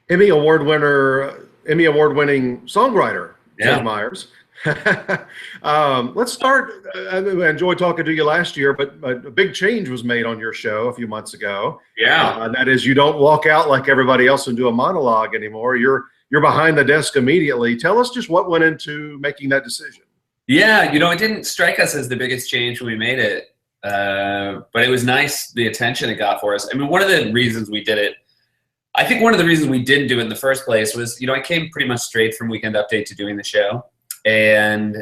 Emmy Award winning songwriter, Jed Yeah. Myers. Let's start. I enjoyed talking to you last year, but a big change was made on your show a few months ago. Yeah. And that is, you don't walk out like everybody else and do a monologue anymore. You're behind the desk immediately. Tell us just what went into making that decision. Yeah, it didn't strike us as the biggest change when we made it, but it was nice the attention it got for us. I mean, one of the reasons we did it, I think one of the reasons we didn't do it in the first place was, I came pretty much straight from Weekend Update to doing the show, and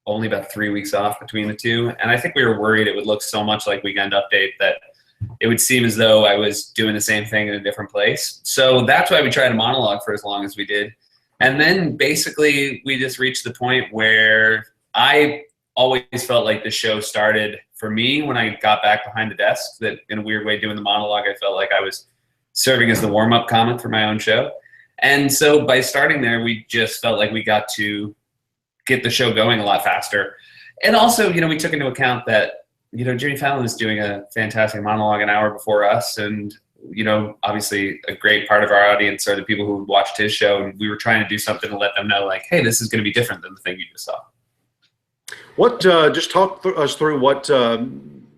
only about 3 weeks off between the two. And I think we were worried it would look so much like Weekend Update that it would seem as though I was doing the same thing in a different place. So that's why we tried a monologue for as long as we did. And then basically we just reached the point where I always felt like the show started for me when I got back behind the desk, that in a weird way doing the monologue, I felt like I was serving as the warm-up comic for my own show. And so by starting there, we just felt like we got to get the show going a lot faster. And also, we took into account that, Jimmy Fallon is doing a fantastic monologue an hour before us. And, obviously a great part of our audience are the people who watched his show. And we were trying to do something to let them know, like, hey, this is going to be different than the thing you just saw. What, just talk us through what,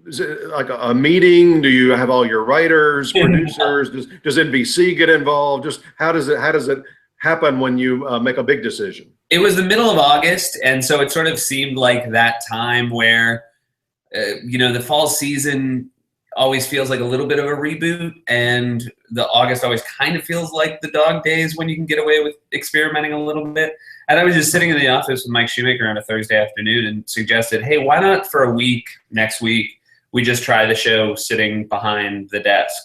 is it like a meeting? Do you have all your writers, producers? Does NBC get involved? Just how does it happen when you make a big decision? It was the middle of August, and so it sort of seemed like that time where, the fall season always feels like a little bit of a reboot, and the August always kind of feels like the dog days when you can get away with experimenting a little bit. And I was just sitting in the office with Mike Shoemaker on a Thursday afternoon and suggested, hey, why not for a week next week, we just try the show sitting behind the desk.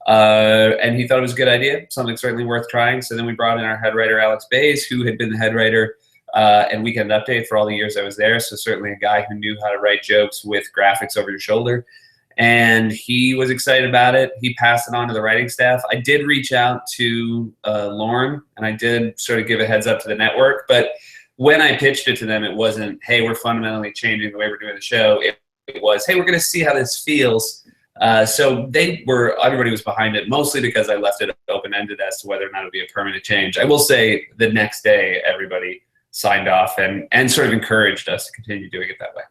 And he thought it was a good idea, something certainly worth trying. So then we brought in our head writer, Alex Bays, who had been the head writer and Weekend Update for all the years I was there. So certainly a guy who knew how to write jokes with graphics over your shoulder. And he was excited about it. He passed it on to the writing staff. I did reach out to Lauren, and I did sort of give a heads up to the network. But when I pitched it to them, it wasn't, hey, we're fundamentally changing the way we're doing the show. It was, hey, we're going to see how this feels. So everybody was behind it, mostly because I left it open-ended as to whether or not it would be a permanent change. I will say the next day, everybody signed off and sort of encouraged us to continue doing it that way.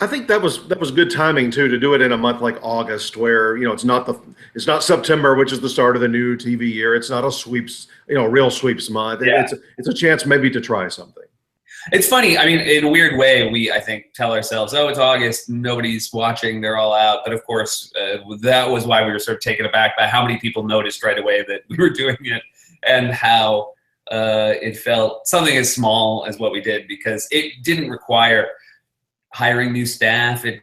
I think that was good timing too, to do it in a month like August, where it's not September, which is the start of the new TV year. It's not a sweeps, real sweeps month. Yeah. It's a chance maybe to try something. It's funny. I mean, in a weird way, I think, tell ourselves, oh, it's August, nobody's watching, they're all out. But of course, that was why we were sort of taken aback by how many people noticed right away that we were doing it, and how it felt something as small as what we did, because it didn't require hiring new staff. It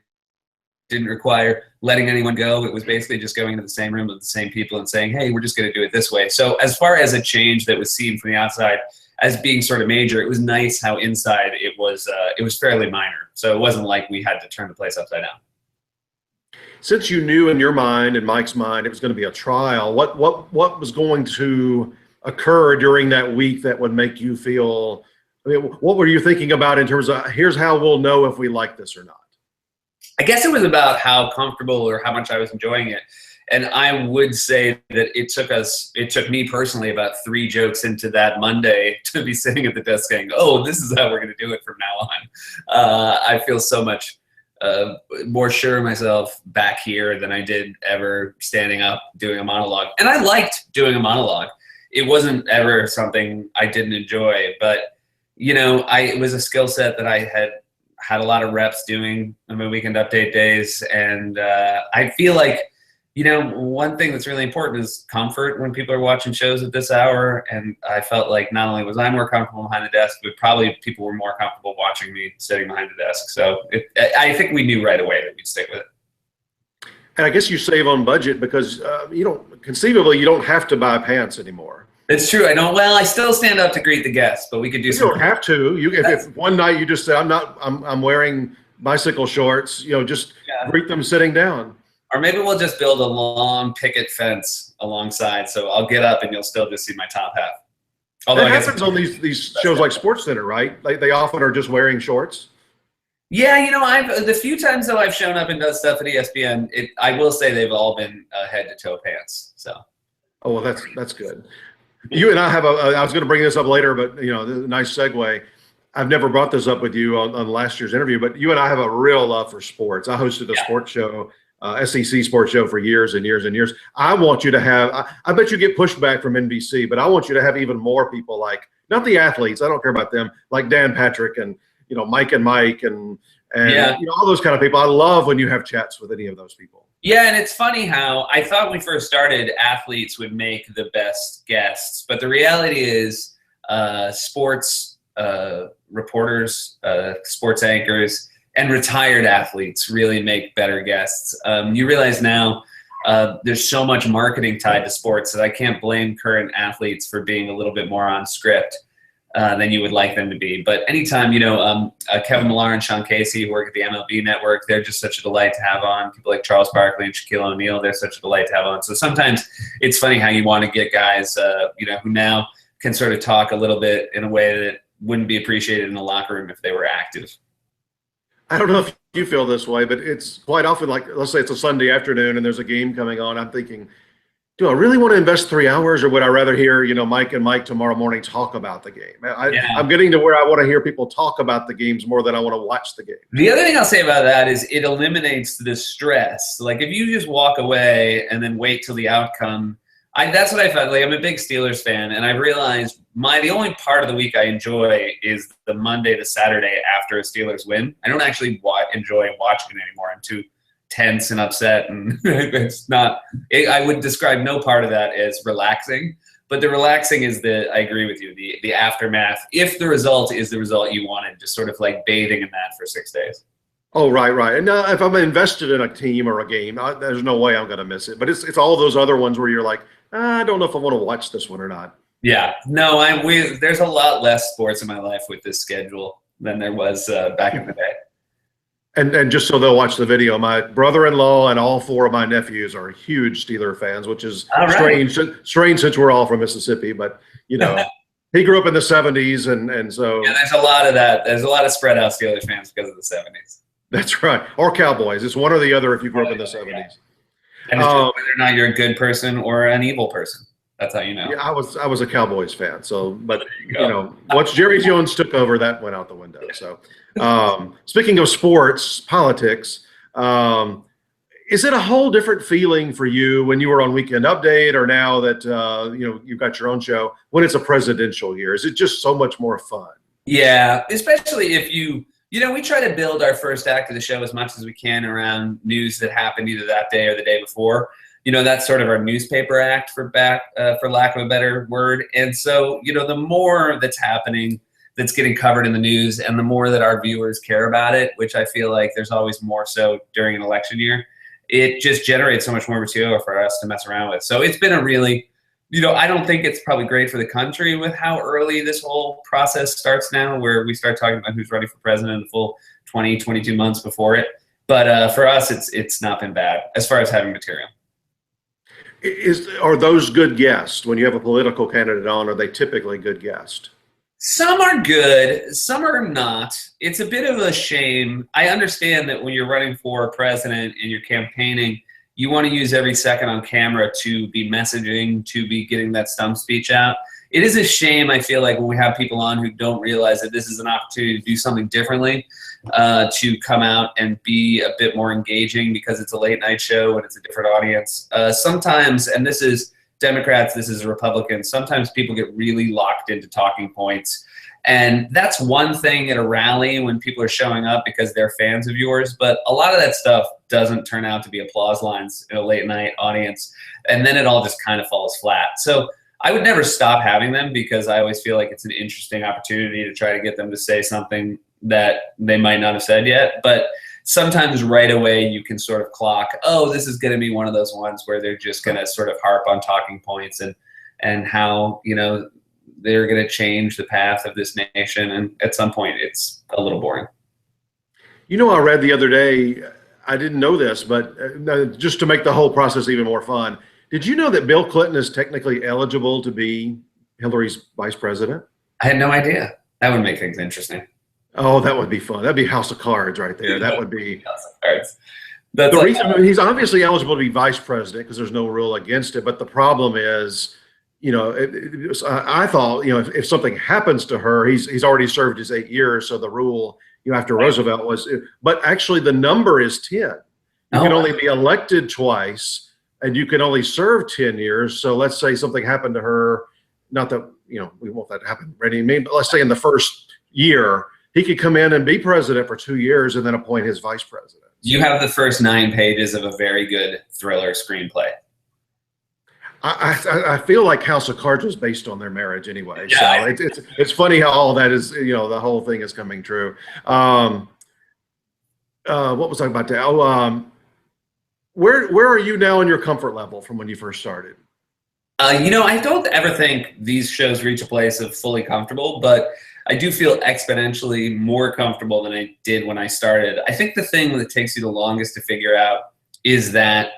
didn't require letting anyone go. It was basically just going into the same room with the same people and saying, hey, we're just going to do it this way. So as far as a change that was seen from the outside as being sort of major, it was nice how inside it was fairly minor. So it wasn't like we had to turn the place upside down. Since you knew in your mind and Mike's mind it was going to be a trial, what was going to occur during that week that would make you feel, what were you thinking about in terms of, here's how we'll know if we like this or not? I guess it was about how comfortable or how much I was enjoying it. And I would say that it took me personally about 3 jokes into that Monday to be sitting at the desk saying, oh, this is how we're going to do it from now on. I feel so much more sure of myself back here than I did ever standing up doing a monologue. And I liked doing a monologue. It wasn't ever something I didn't enjoy, but it was a skill set that I had a lot of reps doing in my Weekend Update days. And I feel like, one thing that's really important is comfort when people are watching shows at this hour. And I felt like not only was I more comfortable behind the desk, but probably people were more comfortable watching me sitting behind the desk. So I think we knew right away that we'd stick with it. And I guess you save on budget because conceivably you don't have to buy pants anymore. It's true. I still stand up to greet the guests, but we could do You something. don't have to. If one night you just say, I'm wearing bicycle shorts, just greet them sitting down. Or maybe we'll just build a long picket fence alongside, so I'll get up and you'll still just see my top half. Although that happens on these shows like SportsCenter, right? Like they often are just wearing shorts. Yeah, the few times that I've shown up and done stuff at ESPN, I will say they've all been head to toe pants. So Oh, well, that's good. You and I have I was going to bring this up later, but nice segue. I've never brought this up with you on last year's interview, but you and I have a real love for sports. I hosted a sports show, SEC sports show for years and years and years. I want you to have, I bet you get pushback from NBC, but I want you to have even more people like, not the athletes, I don't care about them, like Dan Patrick and, Mike and Mike and all those kind of people. I love when you have chats with any of those people. Yeah, and it's funny how I thought when we first started, athletes would make the best guests, but the reality is sports reporters, sports anchors, and retired athletes really make better guests. You realize now there's so much marketing tied to sports that I can't blame current athletes for being a little bit more on script than you would like them to be. But anytime, Kevin Millar and Sean Casey, who work at the MLB Network, they're just such a delight to have on. People like Charles Barkley and Shaquille O'Neal, they're such a delight to have on. So sometimes it's funny how you want to get guys, who now can sort of talk a little bit in a way that wouldn't be appreciated in the locker room if they were active. I don't know if you feel this way, but it's quite often like, let's say it's a Sunday afternoon and there's a game coming on. I'm thinking, do I really want to invest 3 hours, or would I rather hear, Mike and Mike tomorrow morning talk about the game? I'm getting to where I want to hear people talk about the games more than I want to watch the game. The other thing I'll say about that is it eliminates the stress. Like if you just walk away and then wait till the outcome, that's what I felt like. I'm a big Steelers fan, and I realized the only part of the week I enjoy is the Monday to Saturday after a Steelers win. I don't actually enjoy watching it anymore. I'm too tense and upset, and it's not. I would describe no part of that as relaxing. But the relaxing is I agree with you, the aftermath. If the result is the result you wanted, just sort of like bathing in that for 6 days. Oh, right. And if I'm invested in a team or a game, there's no way I'm going to miss it. But it's all those other ones where you're like, I don't know if I want to watch this one or not. Yeah, no, there's a lot less sports in my life with this schedule than there was back in the day. And just so they'll watch the video, my brother-in-law and all 4 of my nephews are huge Steeler fans, which is strange since we're all from Mississippi. But, he grew up in the 70s, and so. Yeah, there's a lot of that. There's a lot of spread out Steelers fans because of the 70s. That's right. Or Cowboys. It's one or the other if you grew up in the 70s. Yeah. And it's whether or not you're a good person or an evil person. That's how you know. Yeah, I was a Cowboys fan. So, but once Jerry Jones took over, that went out the window. So, speaking of sports, politics, is it a whole different feeling for you when you were on Weekend Update, or now that you've got your own show when it's a presidential year? Is it just so much more fun? Yeah, especially if we try to build our first act of the show as much as we can around news that happened either that day or the day before. That's sort of our newspaper act for lack of a better word. And so, the more that's happening, that's getting covered in the news, and the more that our viewers care about it, which I feel like there's always more so during an election year, it just generates so much more material for us to mess around with. So it's been a really, I don't think it's probably great for the country with how early this whole process starts now, where we start talking about who's running for president the full 20, 22 months before it. But for us, it's not been bad as far as having material. Are those good guests? When you have a political candidate on, are they typically good guests? Some are good, some are not. It's a bit of a shame. I understand that when you're running for president and you're campaigning, you want to use every second on camera to be messaging, to be getting that stump speech out. It is a shame, I feel like, when we have people on who don't realize that this is an opportunity to do something differently, to come out and be a bit more engaging because it's a late night show and it's a different audience. Sometimes, and this is Democrats, this is Republicans, sometimes people get really locked into talking points. And that's one thing at a rally when people are showing up because they're fans of yours. But a lot of that stuff doesn't turn out to be applause lines in a late night audience. And then it all just kind of falls flat. So I would never stop having them because I always feel like it's an interesting opportunity to try to get them to say something that they might not have said yet. But sometimes right away you can sort of clock, oh, this is going to be one of those ones where they're just going to sort of harp on talking points and how, they're going to change the path of this nation. And at some point it's a little boring. I read the other day, I didn't know this, but just to make the whole process even more fun, did you know that Bill Clinton is technically eligible to be Hillary's vice president? I had no idea. That would make things interesting. Oh, that would be fun. That'd be House of Cards right there. That would be House of Cards. That's The like, reason, I mean, he's obviously eligible to be vice president because there's no rule against it. But the problem is, I thought, if something happens to her, he's already served his 8 years. So the rule, after Roosevelt was, but actually the number is 10. You can only be elected twice, and you can only serve 10 years. So let's say something happened to her, not that, we want that to happen, Randy, but let's say in the first year, he could come in and be president for 2 years and then appoint his vice president. you have the first 9 pages of a very good thriller screenplay. I feel like House of Cards was based on their marriage anyway. Yeah. So it's funny how all that is, the whole thing is coming true. What was I about to? Where are you now in your comfort level from when you first started? I don't ever think these shows reach a place of fully comfortable, but I do feel exponentially more comfortable than I did when I started. I think the thing that takes you the longest to figure out is that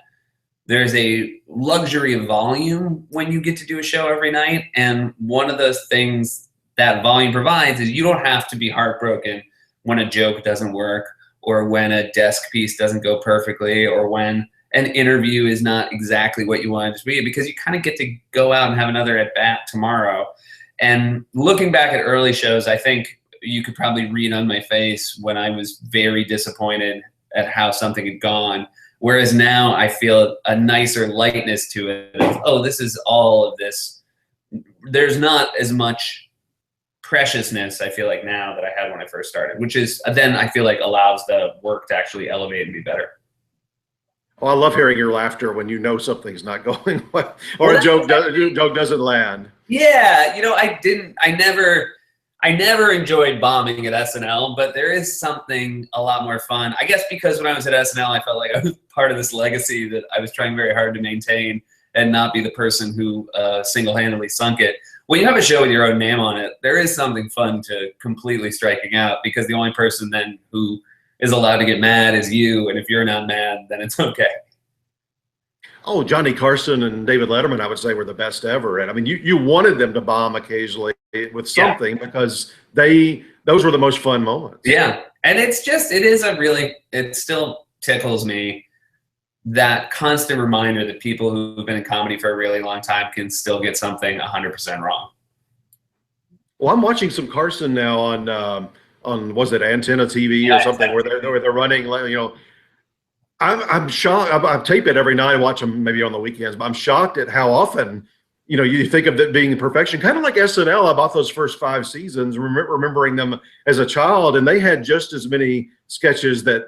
there's a luxury of volume when you get to do a show every night. And one of those things that volume provides is you don't have to be heartbroken when a joke doesn't work, or when a desk piece doesn't go perfectly, or when an interview is not exactly what you wanted it to be, because you kind of get to go out and have another at bat tomorrow. And looking back at early shows, I think you could probably read on my face when I was very disappointed at how something had gone. Whereas now I feel a nicer lightness to it of, oh, this is all of this. There's not as much preciousness, I feel like, now that I had when I first started, which is then I feel like allows the work to actually elevate and be better. Well, I love hearing your laughter when you know something's not going well, or a joke doesn't land. Yeah, I never enjoyed bombing at SNL, but there is something a lot more fun. I guess because when I was at SNL, I felt like I was part of this legacy that I was trying very hard to maintain and not be the person who single-handedly sunk it. When you have a show with your own name on it, there is something fun to completely striking out, because the only person then who is allowed to get mad is you, and if you're not mad, then it's okay. Oh, Johnny Carson and David Letterman, I would say, were the best ever. And I mean, you wanted them to bomb occasionally with something, because those were the most fun moments. Yeah. And it still tickles me, that constant reminder that people who've been in comedy for a really long time can still get something 100% wrong. Well, I'm watching some Carson now on was it Antenna TV or something, where they're running, I'm shocked. I tape it every night. I watch them maybe on the weekends, but I'm shocked at how often, you think of it being perfection. Kind of like SNL. I bought those first 5 seasons, remembering them as a child, and they had just as many sketches that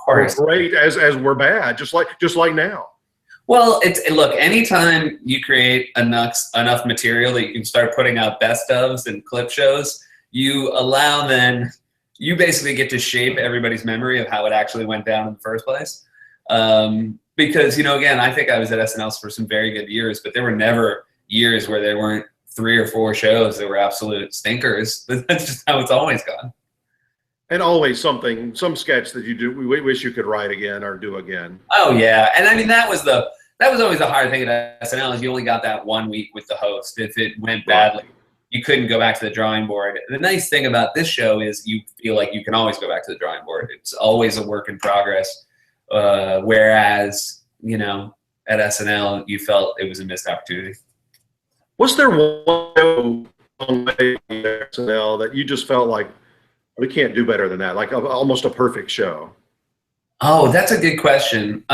were great as were bad, just like now. Well, look, anytime you create enough material that you can start putting out best ofs and clip shows, you basically get to shape everybody's memory of how it actually went down in the first place. Because, again, I think I was at SNL for some very good years, but there were never years where there weren't 3 or 4 shows that were absolute stinkers. That's just how it's always gone. And always some sketch that you do, we wish you could write again or do again. Oh yeah, and I mean that was always the hard thing at SNL, is you only got that 1 week with the host. If it went badly, you couldn't go back to the drawing board. The nice thing about this show is you feel like you can always go back to the drawing board. It's always a work in progress. Whereas, at SNL, you felt it was a missed opportunity. Was there one show on SNL that you just felt like, we can't do better than that, like almost a perfect show? Oh, that's a good question.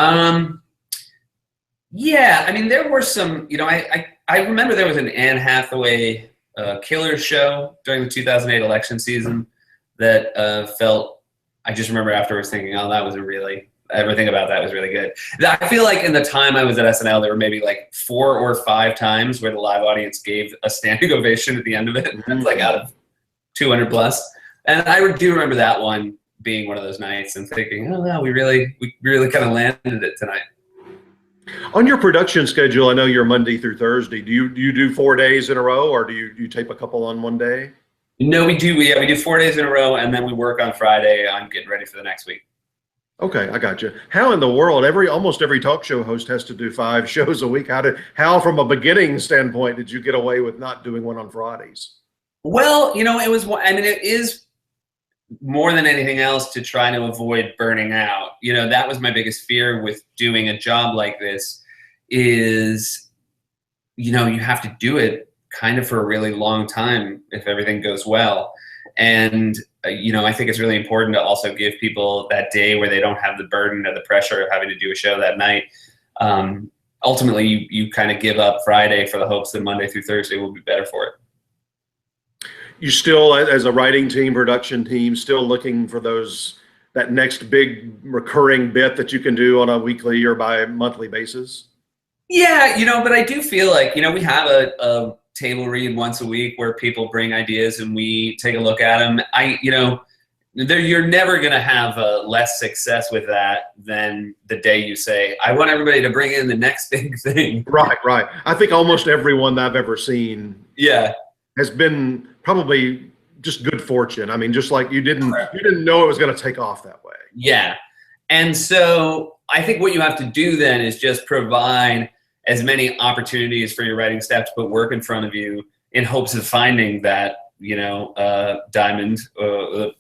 Yeah, I mean, there were some, I remember there was an Anne Hathaway killer show during the 2008 election season that I just remember afterwards thinking, oh, everything about that was really good. I feel like in the time I was at SNL, there were maybe like 4 or 5 times where the live audience gave a standing ovation at the end of it. That's like out of 200 plus. And I do remember that one being one of those nights and thinking, oh no, we really kind of landed it tonight. On your production schedule, I know you're Monday through Thursday. Do you do 4 days in a row, or do you tape a couple on one day? No, we do. We do 4 days in a row, and then we work on Friday on getting ready for the next week. Okay, I got you. How in the world, almost every talk show host has to do 5 shows a week. How from a beginning standpoint did you get away with not doing one on Fridays? Well, it more than anything else to try to avoid burning out. You know, that was my biggest fear with doing a job like this is, you know, you have to do it kind of for a really long time if everything goes well. And, you know, I think it's really important to also give people that day where they don't have the burden or the pressure of having to do a show that night. Ultimately, you kind of give up Friday for the hopes that Monday through Thursday will be better for it. You still, as a writing team, production team, still looking for that next big recurring bit that you can do on a weekly or bi-monthly basis? Yeah, you know, but I do feel like, you know, we have a table read once a week where people bring ideas and we take a look at them. You know, you're never going to have less success with that than the day you say, I want everybody to bring in the next big thing. Right. I think almost everyone that I've ever seen has been probably just good fortune. I mean, just like you didn't know it was going to take off that way. Yeah. And so I think what you have to do then is just provide as many opportunities for your writing staff to put work in front of you in hopes of finding that, you know, diamond,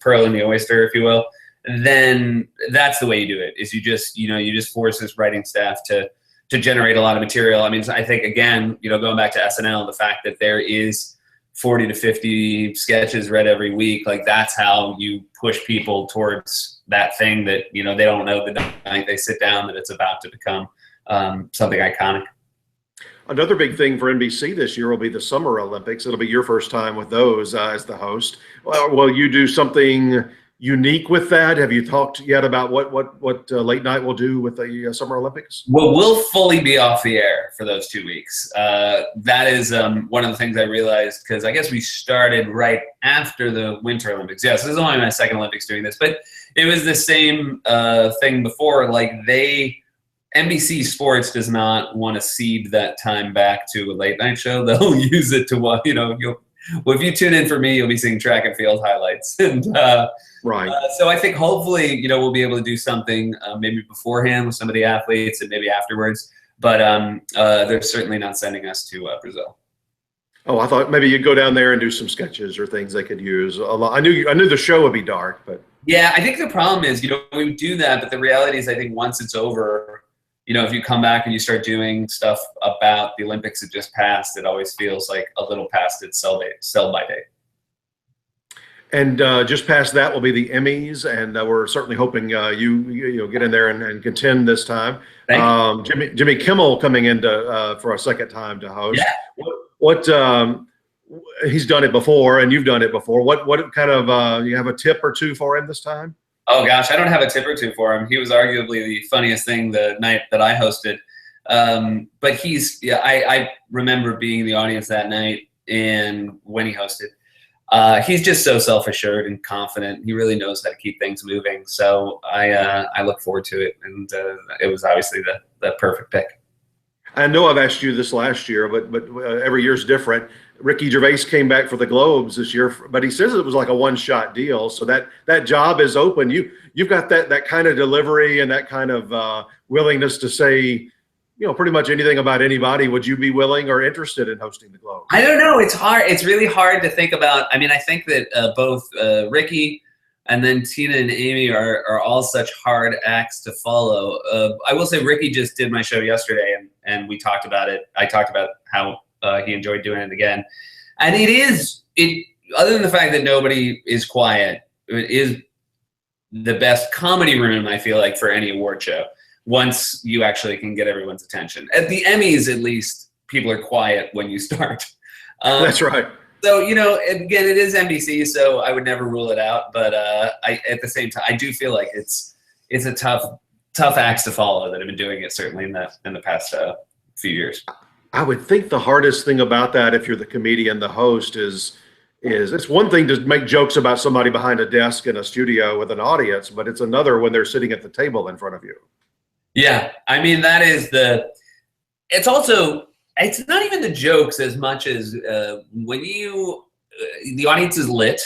pearl in the oyster, if you will. Then that's the way you do it, is you just force this writing staff to generate a lot of material. I mean, I think, again, you know, going back to SNL, the fact that there is 40 to 50 sketches read every week, like that's how you push people towards that thing that, you know, they don't know the night they sit down that it's about to become something iconic. Another big thing for NBC this year will be the Summer Olympics. It'll be your first time with those as the host. Will you do something unique with that? Have you talked yet about what late night will do with the Summer Olympics? Well, we'll fully be off the air for those 2 weeks. That is one of the things I realized, because I guess we started right after the Winter Olympics. Yes, this is only my second Olympics doing this, but it was the same thing before. Like NBC Sports does not want to cede that time back to a late night show. They'll use it to what, you know, if you tune in for me, you'll be seeing track and field highlights. And right. So I think hopefully, you know, we'll be able to do something maybe beforehand with some of the athletes and maybe afterwards. But they're certainly not sending us to Brazil. Oh, I thought maybe you'd go down there and do some sketches or things they could use. I knew the show would be dark, but yeah, I think the problem is, you know, we would do that, but the reality is, I think once it's over, you know, if you come back and you start doing stuff about the Olympics that just passed, it always feels like a little past its sell-by date. And just past that will be the Emmys, and we're certainly hoping you get in there and contend this time. Thank you. Jimmy Kimmel coming in for a second time to host. Yeah. What he's done it before, and you've done it before. What kind of you have a tip or two for him this time? Oh gosh, I don't have a tip or two for him. He was arguably the funniest thing the night that I hosted. But I remember being in the audience that night, and when he hosted, he's just so self-assured and confident. He really knows how to keep things moving. So I look forward to it, and it was obviously the perfect pick. I know I've asked you this last year, but every year's different. Ricky Gervais came back for the Globes this year, but he says it was like a one-shot deal. So that job is open. You've got that kind of delivery and that kind of willingness to say, you know, pretty much anything about anybody. Would you be willing or interested in hosting the Globe? I don't know. It's hard. It's really hard to think about. I mean, I think that both Ricky and then Tina and Amy are all such hard acts to follow. I will say Ricky just did my show yesterday, and we talked about it. I talked about how he enjoyed doing it again. And other than the fact that nobody is quiet, it is the best comedy room, I feel like, for any award show, once you actually can get everyone's attention. At the Emmys, at least, people are quiet when you start. That's right. So, you know, again, it is NBC, so I would never rule it out. But at the same time, I do feel like it's a tough acts to follow that have been doing it, certainly in the past few years. I would think the hardest thing about that, if you're the comedian, the host, is it's one thing to make jokes about somebody behind a desk in a studio with an audience, but it's another when they're sitting at the table in front of you. Yeah, I mean, that is it's not even the jokes as much as when the audience is lit,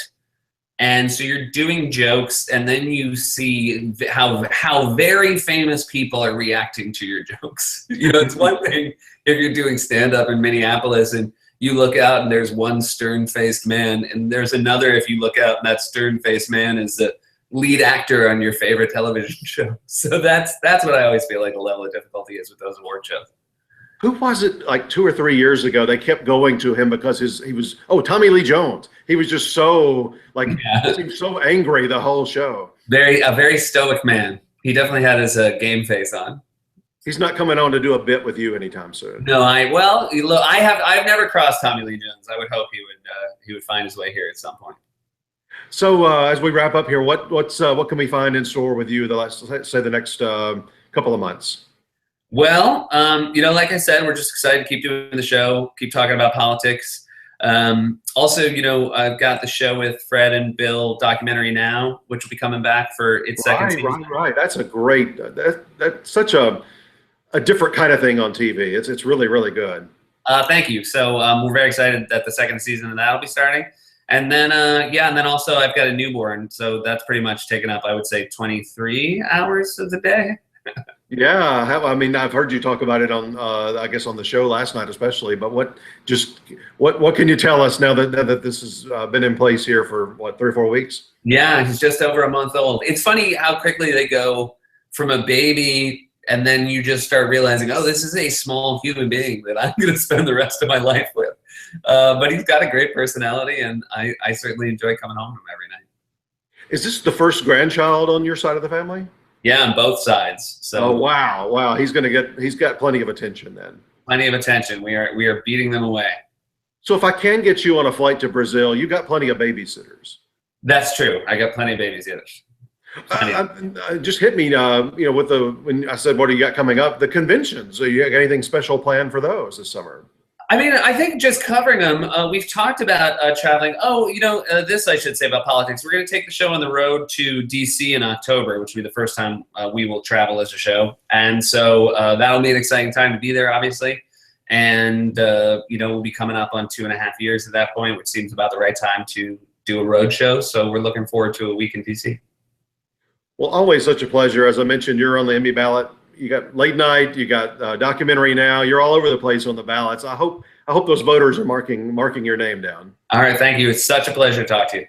and so you're doing jokes, and then you see how very famous people are reacting to your jokes. You know, it's one thing if you're doing stand-up in Minneapolis and you look out and there's one stern-faced man, and there's another if you look out and that stern-faced man is the lead actor on your favorite television show. So that's what I always feel like the level of difficulty is with those award shows. Who was it like 2 or 3 years ago? They kept going to him because he was Tommy Lee Jones. He was just so like he seemed so angry the whole show. A very stoic man. He definitely had his game face on. He's not coming on to do a bit with you anytime soon. No, I've never crossed Tommy Lee Jones. I would hope he would find his way here at some point. So as we wrap up here, what can we find in store with you the next couple of months? Well, like I said, we're just excited to keep doing the show, keep talking about politics. Also, I've got the show with Fred and Bill, Documentary Now, which will be coming back for its second season. Right. That's a great. That's such a different kind of thing on TV. It's really, really good. Thank you. So we're very excited that the second season of that will be starting. And then, and then also I've got a newborn. So that's pretty much taken up, I would say, 23 hours of the day. Yeah. I mean, I've heard you talk about it on, I guess, on the show last night, especially. But what can you tell us now that this has been in place here for, 3 or 4 weeks? Yeah, he's just over a month old. It's funny how quickly they go from a baby, and then you just start realizing, oh, this is a small human being that I'm going to spend the rest of my life with. But he's got a great personality, and I certainly enjoy coming home to him every night. Is this the first grandchild on your side of the family? Yeah, on both sides. So. Oh wow! He's got plenty of attention then. Plenty of attention. We are beating them away. So if I can get you on a flight to Brazil, you got plenty of babysitters. That's true. I got plenty of babysitters. Just hit me, when I said, what do you got coming up? The conventions. So you got anything special planned for those this summer? I mean, I think just covering them, we've talked about traveling. Oh, this I should say about politics. We're going to take the show on the road to D.C. in October, which will be the first time we will travel as a show. And so that'll be an exciting time to be there, obviously. And, we'll be coming up on 2.5 years at that point, which seems about the right time to do a road show. So we're looking forward to a week in D.C. Well, always such a pleasure. As I mentioned, you're on the Emmy ballot. You got Late Night. You got Documentary Now. You're all over the place on the ballots. I hope those voters are marking your name down. All right. Thank you. It's such a pleasure to talk to you.